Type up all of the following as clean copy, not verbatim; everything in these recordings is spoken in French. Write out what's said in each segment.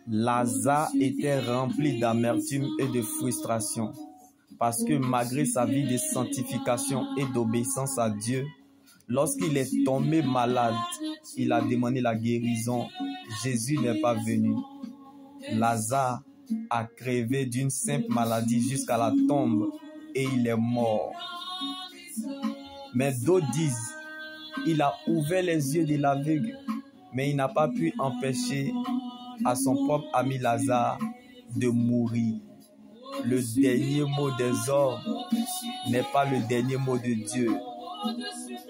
Lazare était rempli d'amertume et de frustration parce que malgré sa vie de sanctification et d'obéissance à Dieu, lorsqu'il est tombé malade, il a demandé la guérison. Jésus n'est pas venu. Lazare a crevé d'une simple maladie jusqu'à la tombe et il est mort. Mais d'autres disent, il a ouvert les yeux de l'aveugle, mais il n'a pas pu empêcher à son propre ami Lazare de mourir. Le dernier mot des hommes n'est pas le dernier mot de Dieu.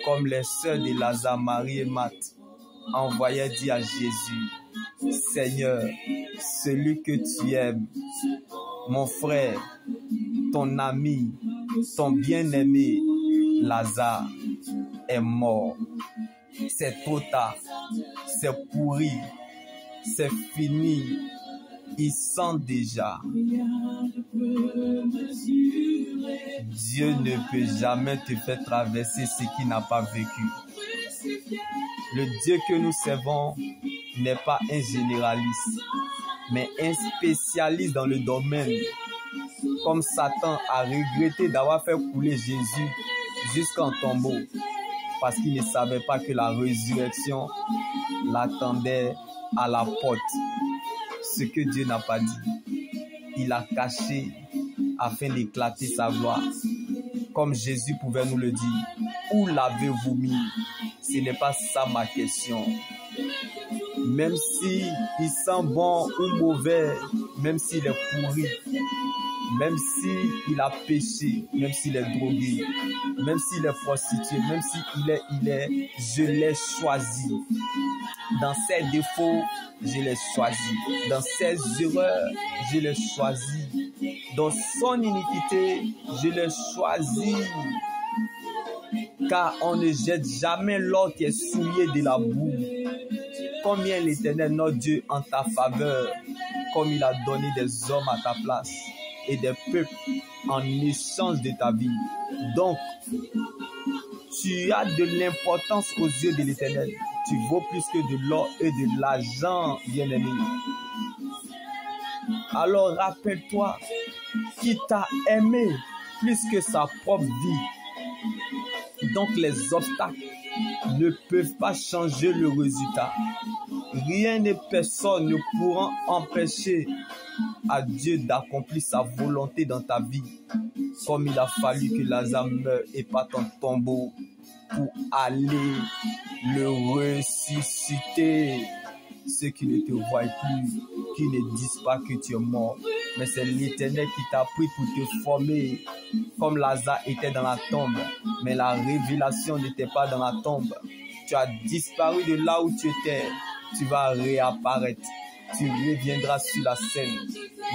Comme les sœurs de Lazare, Marie et Marthe, envoyaient dire à Jésus, Seigneur, celui que tu aimes, mon frère, ton ami, ton bien-aimé, Lazare, est mort. C'est trop tard, c'est pourri, c'est fini, il sent déjà. Dieu ne peut jamais te faire traverser ce qu'il n'a pas vécu. Le Dieu que nous servons n'est pas un généraliste, mais un spécialiste dans le domaine. Comme Satan a regretté d'avoir fait couler Jésus jusqu'en tombeau, parce qu'il ne savait pas que la résurrection l'attendait à la porte. Ce que Dieu n'a pas dit, il a caché afin d'éclater sa gloire. Comme Jésus pouvait nous le dire, où l'avez-vous mis? Ce n'est pas ça ma question. Même si il sent bon ou mauvais, même s'il est pourri, même s'il a péché, même s'il est drogué, même s'il est prostitué, même s'il est, je l'ai choisi. Dans ses défauts, je l'ai choisi. Dans ses erreurs, je l'ai choisi. Dans son iniquité, je l'ai choisi. Car on ne jette jamais l'or qui est souillé de la boue. Combien l'Éternel, notre Dieu, en ta faveur, comme il a donné des hommes à ta place et des peuples en échange de ta vie. Donc, tu as de l'importance aux yeux de l'Éternel. Tu vaux plus que de l'or et de l'argent, bien-aimé. Alors rappelle-toi qui t'a aimé plus que sa propre vie. Donc les obstacles ne peuvent pas changer le résultat. Rien et personne ne pourra empêcher à Dieu d'accomplir sa volonté dans ta vie. Comme il a fallu que Lazare meure et pas ton tombeau pour aller le ressusciter. Ceux qui ne te voient plus, qui ne disent pas que tu es mort, mais c'est l'Éternel qui t'a pris pour te former. Comme Lazare était dans la tombe, mais la révélation n'était pas dans la tombe. Tu as disparu de là où tu étais. Tu vas réapparaître. Tu reviendras sur la scène.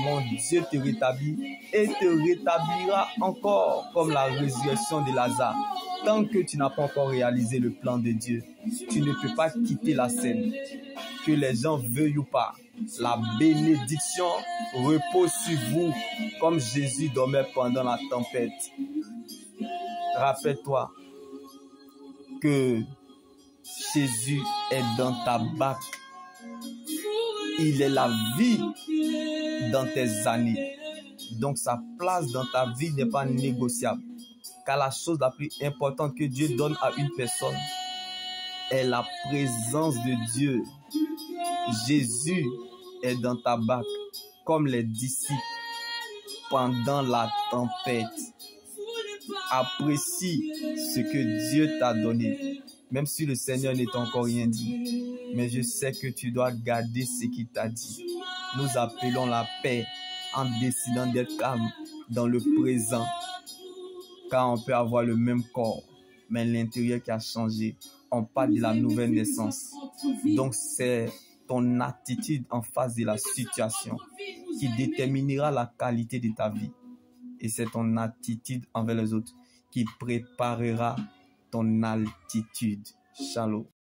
Mon Dieu te rétablit et te rétablira encore comme la résurrection de Lazare. Tant que tu n'as pas encore réalisé le plan de Dieu, tu ne peux pas quitter la scène. Que les gens veuillent ou pas, la bénédiction repose sur vous comme Jésus dormait pendant la tempête. Rappelle-toi que Jésus est dans ta barque. Il est la vie dans tes années. Donc sa place dans ta vie n'est pas négociable. Car la chose la plus importante que Dieu donne à une personne est la présence de Dieu. Jésus est dans ta barque comme les disciples pendant la tempête. Apprécie ce que Dieu t'a donné, même si le Seigneur n'est encore rien dit. Mais je sais que tu dois garder ce qu'il t'a dit. Nous appelons la paix en décidant d'être calme dans le présent. Car on peut avoir le même corps, mais l'intérieur qui a changé. On parle de la nouvelle naissance. Donc c'est ton attitude en face de la situation qui déterminera la qualité de ta vie. Et c'est ton attitude envers les autres qui préparera ton altitude. Shalom.